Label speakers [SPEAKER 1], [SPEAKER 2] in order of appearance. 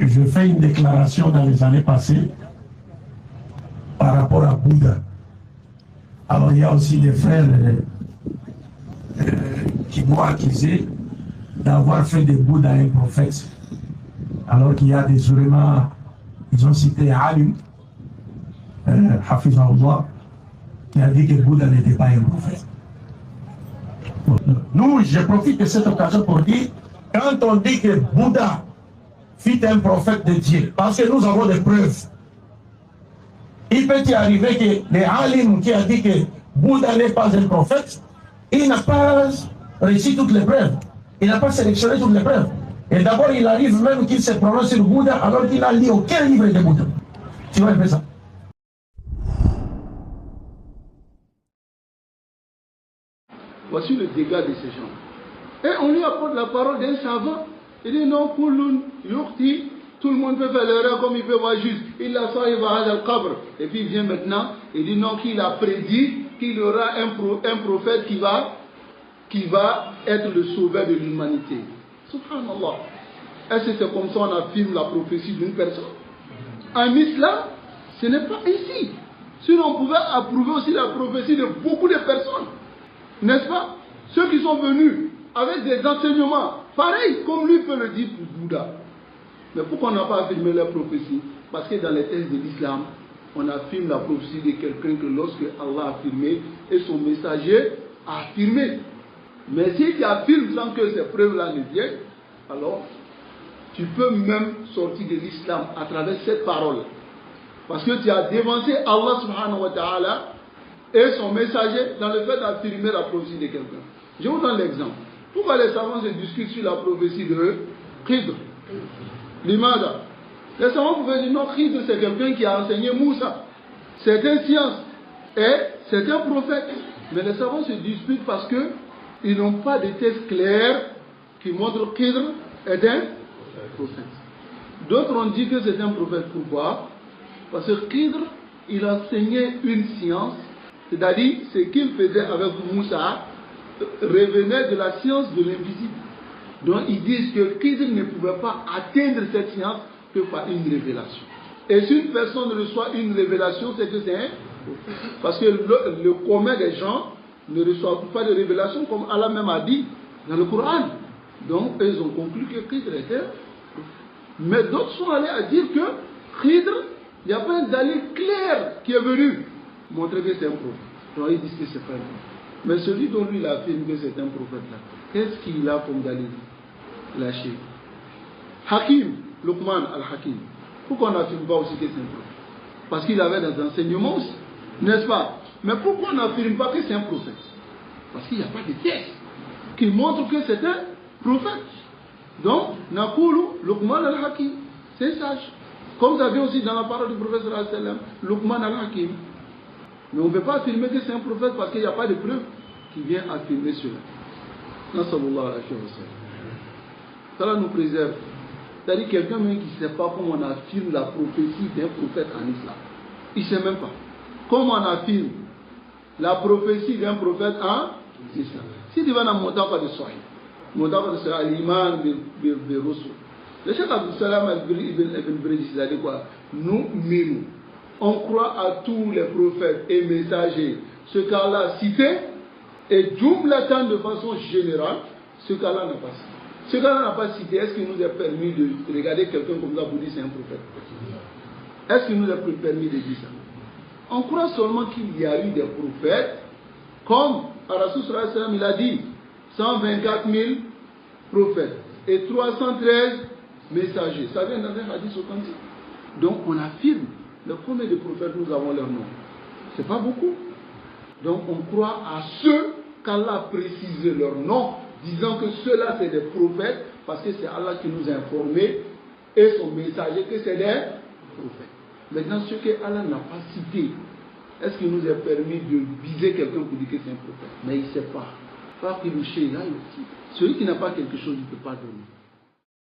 [SPEAKER 1] je fais une déclaration dans les années passées par rapport à Bouddha. Alors il y a aussi des frères qui m'ont accusé d'avoir fait des Bouddhas un prophète. Alors qu'il y a des ulémas, ils ont cité Alim, Hafizahullah, qui a dit que Bouddha n'était pas un prophète. Nous, je profite de cette occasion pour dire, quand on dit que Bouddha fut un prophète de Dieu, parce que nous avons des preuves, il peut y arriver que les Alim qui a dit que Bouddha n'est pas un prophète, il n'a pas réussi toutes les preuves, il n'a pas sélectionné toutes les preuves. Et d'abord, il arrive même qu'il se prononce sur Bouddha alors qu'il n'a lu aucun livre de Bouddha. Tu vois un peu ça?
[SPEAKER 2] Voici le dégât de ces gens. Et on lui apporte la parole d'un savant. Il dit non, Kulun, Yurti, tout le monde peut faire l'erreur comme il peut voir juste. Il a ça, il va à al-Qabr. Et puis il vient maintenant, il dit non, qu'il a prédit qu'il y aura un prophète qui va être le sauveur de l'humanité. Subhanallah. Est-ce que c'est comme ça on affirme la prophétie d'une personne? En islam, ce n'est pas ici. Sinon, on pouvait approuver aussi la prophétie de beaucoup de personnes. N'est-ce pas? Ceux qui sont venus avec des enseignements, pareil, comme lui peut le dire pour Bouddha. Mais pourquoi on n'a pas affirmé la prophétie? Parce que dans les textes de l'islam, on affirme la prophétie de quelqu'un que lorsque Allah a affirmé et son messager a affirmé. Mais si tu affirmes sans que ces preuves-là ne viennent, alors tu peux même sortir de l'islam à travers cette parole. Parce que tu as dévancé Allah subhanahu wa ta'ala et son messager dans le fait d'affirmer la prophétie de quelqu'un. Je vous donne l'exemple. Pourquoi les savants se discutent sur la prophétie de Khidr? L'imada. Les savants pouvaient dire non, Khidr c'est quelqu'un qui a enseigné Moussa. C'est une science et c'est un prophète. Mais les savants se disputent parce que ils n'ont pas de texte clair qui montre que Khidr est un prophète. D'autres ont dit que c'est un prophète. Pourquoi? Parce que Khidr, il enseignait une science, c'est-à-dire ce qu'il faisait avec Moussa revenait de la science de l'invisible. Donc ils disent que Khidr ne pouvait pas atteindre cette science que par une révélation. Et si une personne reçoit une révélation, c'est que c'est un prophète. Parce que le commun des gens ne reçoivent pas de révélation comme Allah même a dit dans le Coran. Donc ils ont conclu que Khidr était. Mais d'autres sont allés à dire que Khidr, il n'y a pas un dalil clair qui est venu montrer que c'est un prophète. Donc ils disent que c'est pas un prophète. Mais celui dont lui il affirme que c'est un prophète là, qu'est-ce qu'il a comme dalil? Lâché. Hakim, Luqman al-Hakim. Pourquoi on n'affirme pas aussi que c'est un prophète? Parce qu'il avait des enseignements aussi, n'est-ce pas? Mais pourquoi on n'affirme pas que c'est un prophète? Parce qu'il n'y a pas de texte qui montre que c'est un prophète. Donc, Nakoulou, Luqman al-Hakim, c'est sage. Comme ça vient aussi dans la parole du prophète sallallahu alayhi wa sallam, Luqman al-Hakim. Mais on ne peut pas affirmer que c'est un prophète parce qu'il n'y a pas de preuve qui vient affirmer cela. Cela nous préserve. C'est-à-dire quelqu'un même qui ne sait pas comment on affirme la prophétie d'un prophète en islam. Il ne sait même pas. Comment on affirme la prophétie d'un prophète en islam. Si tu vas dans mon temps de Sahih, mon temps de Sahih, l'Iman de Rousseau. Le Cheikh Abdul Salam Ibn Brédis, il a dit quoi? Nous, on croit à tous les prophètes et messagers, ce qu'Allah a cité, et jumlatan de façon générale, ce qu'Allah n'a pas cité. Ce qu'Allah n'a pas cité, est-ce qu'il nous a permis de regarder quelqu'un comme ça pour dire c'est un prophète? Est-ce qu'il nous a permis de dire ça? On croit seulement qu'il y a eu des prophètes, comme Rasul sallallahu alayhi wa sallam, il a dit 124 000 prophètes et 313 messagers. Ça vient dans un hadith authentique. Donc on affirme, mais combien de prophètes nous avons leur nom? C'est pas beaucoup. Donc on croit à ceux qu'Allah a précisé leur nom, disant que ceux-là c'est des prophètes, parce que c'est Allah qui nous a informés et son messager que c'est des prophètes. Maintenant, ce que Allah n'a pas cité, est-ce qu'il nous a permis de viser quelqu'un pour dire que c'est un prophète? Mais il ne sait pas. Celui qui n'a pas quelque chose, il ne peut pas donner.